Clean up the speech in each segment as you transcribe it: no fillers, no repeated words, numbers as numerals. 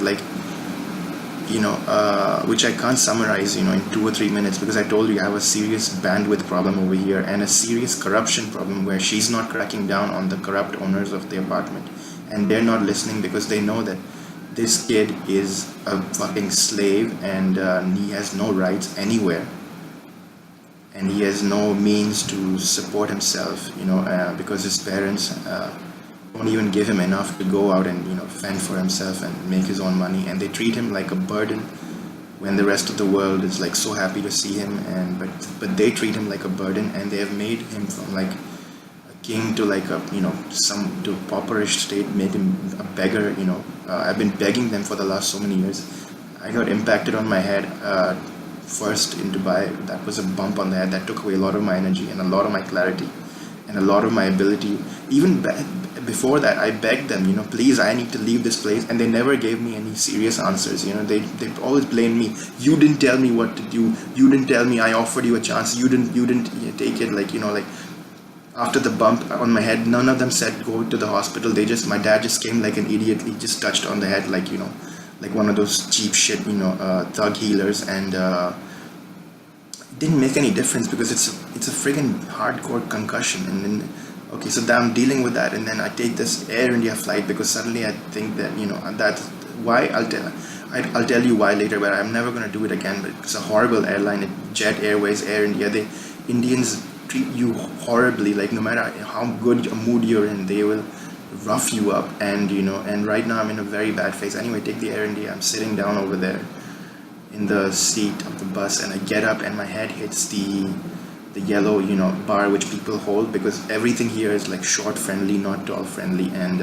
like, which I can't summarize, in 2 or 3 minutes, because I told you I have a serious bandwidth problem over here and a serious corruption problem where she's not cracking down on the corrupt owners of the apartment, and they're not listening because they know that this kid is a fucking slave, and he has no rights anywhere, and he has no means to support himself, because his parents don't even give him enough to go out and fend for himself and make his own money, and they treat him like a burden when the rest of the world is like so happy to see him, and but they treat him like a burden, and they have made him from like a king to like a some to a pauperish state, made him a beggar. I've been begging them for the last so many years. I got impacted on my head first in Dubai. That was a bump on the head that took away a lot of my energy and a lot of my clarity and a lot of my ability. Even before that, I begged them, please, I need to leave this place, and they never gave me any serious answers. They always blamed me. You didn't tell me what to do. You didn't tell me. I offered you a chance. You didn't take it. Like after the bump on my head, none of them said go to the hospital. My dad just came like an idiot. He just touched on the head like like one of those cheap shit thug healers, and it didn't make any difference because it's a friggin' hardcore concussion. And then okay, so I'm dealing with that, and then I take this Air India flight because suddenly I think that that's why. I'll tell you why later, but I'm never gonna do it again. But it's a horrible airline. Jet Airways, Air India. Indians treat you horribly. Like no matter how good a mood you're in, they will rough you up. And and right now I'm in a very bad phase. Anyway, take the Air India. I'm sitting down over there in the seat of the bus, and I get up, and my head hits the yellow bar which people hold, because everything here is like short friendly, not tall friendly, and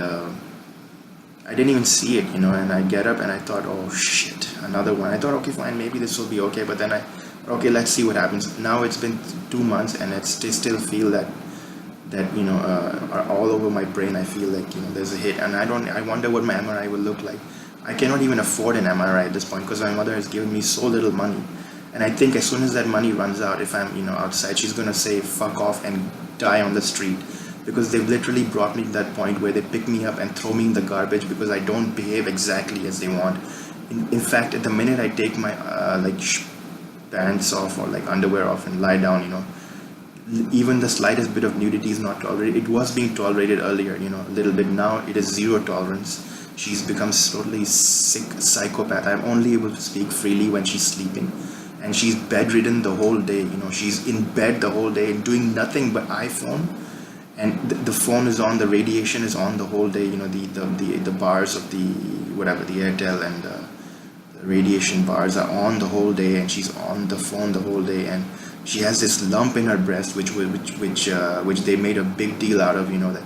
I didn't even see it, and I get up and I thought, oh shit, another one. I thought, okay, fine, maybe this will be okay, but then okay, let's see what happens. Now it's been 2 months, and I still feel that all over my brain. I feel like there's a hit, and I wonder what my MRI will look like. I cannot even afford an MRI at this point because my mother has given me so little money. And I think as soon as that money runs out, if I'm outside, she's gonna say fuck off and die on the street, because they've literally brought me to that point where they pick me up and throw me in the garbage because I don't behave exactly as they want. In fact, at the minute I take my pants off or like underwear off and lie down, even the slightest bit of nudity is not tolerated. It was being tolerated earlier, a little bit. Now it is zero tolerance. She's become totally sick psychopath. I'm only able to speak freely when she's sleeping. And she's bedridden the whole day. She's in bed the whole day doing nothing but iPhone, and the phone is on, the radiation is on the whole day. The bars of the whatever, the Airtel and the radiation bars are on the whole day, and she's on the phone the whole day, and she has this lump in her breast which they made a big deal out of. That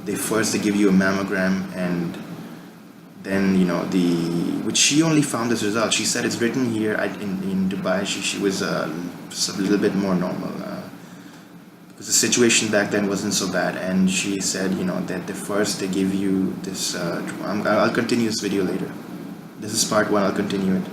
they give you a mammogram, and then which she only found this result. She said it's written here in Dubai. She was a little bit more normal because the situation back then wasn't so bad. And she said that they give you this. I'll continue this video later. This is part 1. I'll continue it.